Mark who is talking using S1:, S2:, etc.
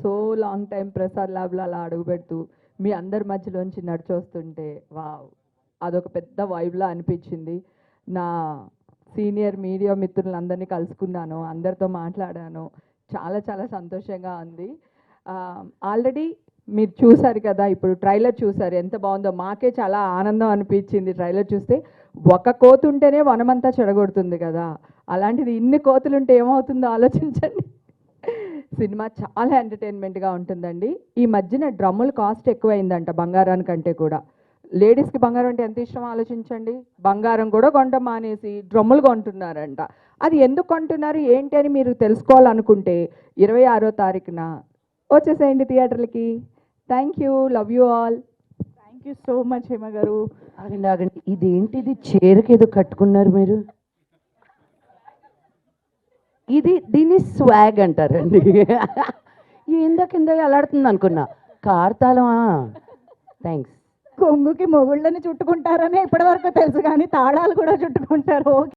S1: So long time Prasad ల్యాబ్లో అలా అడుగుపెడుతూ మీ అందరి మధ్యలోంచి నడిచొస్తుంటే వావ్, అదొక పెద్ద వైబ్లా అనిపించింది. నా సీనియర్ మీడియా మిత్రులందరినీ కలుసుకున్నాను, అందరితో మాట్లాడాను. చాలా చాలా సంతోషంగా ఉంది. ఆల్రెడీ మీరు చూసారు కదా, ఇప్పుడు ట్రైలర్ చూసారు ఎంత బాగుందో. మాకే చాలా ఆనందం అనిపించింది ట్రైలర్ చూస్తే. ఒక కోతి ఉంటేనే వనమంతా చెడగొడుతుంది కదా, అలాంటిది ఇన్ని కోతులు ఉంటే ఏమవుతుందో ఆలోచించండి. సినిమా చాలా ఎంటర్టైన్మెంట్గా ఉంటుందండి. ఈ మధ్యన డ్రమ్ముల కాస్ట్ ఎక్కువైందంట బంగారానికంటే కూడా. లేడీస్కి బంగారం అంటే ఎంత ఇష్టం ఆలోచించండి. బంగారం కూడా కొనడం మానేసి డ్రమ్ములు కొంటున్నారంట. అది ఎందుకు కొంటున్నారు ఏంటి అని మీరు తెలుసుకోవాలనుకుంటే 26వ తారీఖున వచ్చేసేయండి థియేటర్లకి. Thank you, love you all.
S2: Thank you so much Hema గారు.
S3: ఆగండి ఆగండి, ఇదేంటిది చీరకి ఏదో కట్టుకున్నారు మీరు? దీన్ని స్వాగ్ అంటారండి. ఏందా కింద ఎలాడుతుంది అనుకున్నా, కార్తాలమా? థ్యాంక్స్.
S2: కొంగుకి మొగుళ్ళని చుట్టుకుంటారని ఇప్పటివరకు తెలుసు, కానీ తాళాలు కూడా చుట్టుకుంటారు.